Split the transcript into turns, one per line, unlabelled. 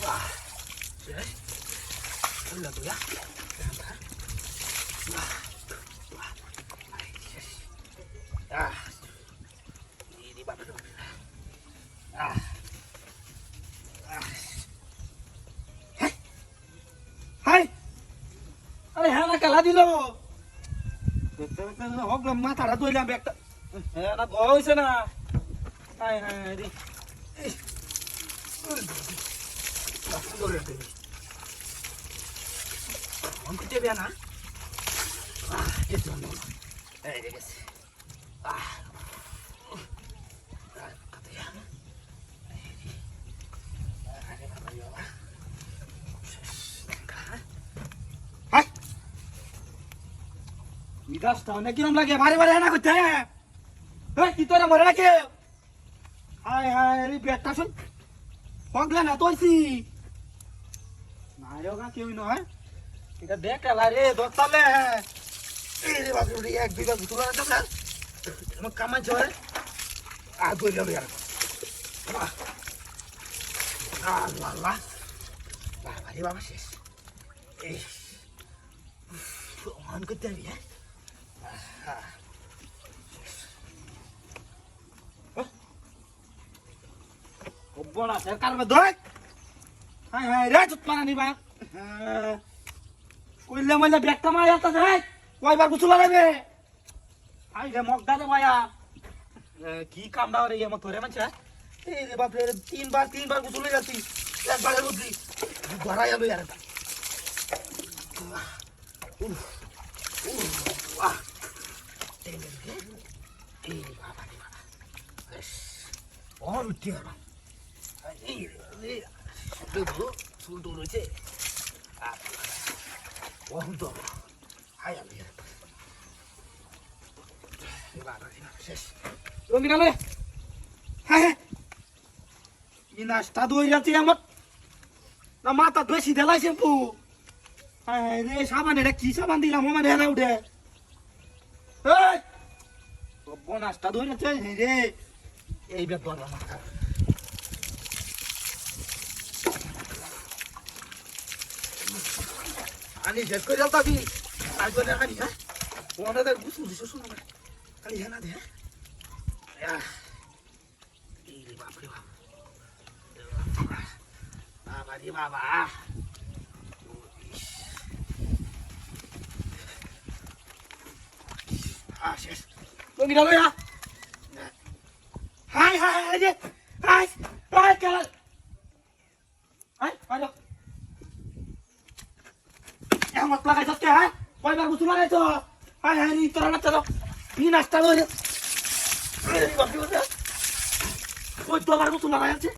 Wah, yes. Udah tuh ya. Wah, wah, yes. Ah, ini bapak dulu. Ah, ah. Hai, hai. अरे हाँ ना कला दिलो होगल माथाटा धोइलाम ब्यागटा হ্যাঁ না ধোয়া হইছে না হাই হাই রে অন কুটে বিয়া না গেছে এই রে গেছে কত ইয়া আরে বাবা বাবা হাই মিদাসটা অনেক কিরম লাগে বারে বারে না করতে এই কি তোরা মরে রাখে হাই হাই রে ব্যাগটা শুন হগলা না তোইছি নায়োগা কেউ নয় এটা দেখ এলা রে দোস্তালে এই রে বাবু রে এক বিঘা গুতুলা না তোমরা আমার কামা জয় আ কইলো ইয়ার আল্লাহ আল্লাহ বাবা রে বাবা শেষ এই মান করতে হবে হ্যাঁ বড়া সরকার মে দই হাই হাই রে চুপ মানা নিবা কইলে মইলে ব্যাগটা মায়া তা যাই কয়বার গুছলা লাগবে আই রে মগদা রে মায়া কি কাম দাও রে এমন তোরে মানছা এই রে বাপ রে তিনবার গুছলে যাচ্ছি একবারে বুঝলি ধরাই আলো यार উফ বাহ এই বাবা রে বাবা और উঠি আর এই রে দেখো চুলটো রয়েছে ওহতো হাই আমি শেষ রঙিন আলে হ্যাঁ ই নাস্তা দই যাচ্ছে আমার না মাথা বেশি দেলাই শ্যাম্পু হ্যাঁ রে সাবান এটা কি সাবান দিলাম আমার হেনা উঠে এই নাস্তা দই যাচ্ছে রে এই ব্যাপার আমার ani শেষ করে যাও তাবি আর করে খালি হ্যাঁ ওনাটা গুছু দিছো শুনো না খালি হ্যাঁ না দে হ্যাঁ এই রে বাপ রে বাপ বাবা রে বাবা শেষ তুমি গেল ইয়া হাই হাই হাই রে হাই হাই কাল হাই হাই এমত লাগাইছ কে হ্যাঁ কয়বার গুছু লাগাইছ হাই হাই রে তোরা না চলো ই নাস্তা লই রে বাপ রে ওই তো আমার গুছু লাগাইছে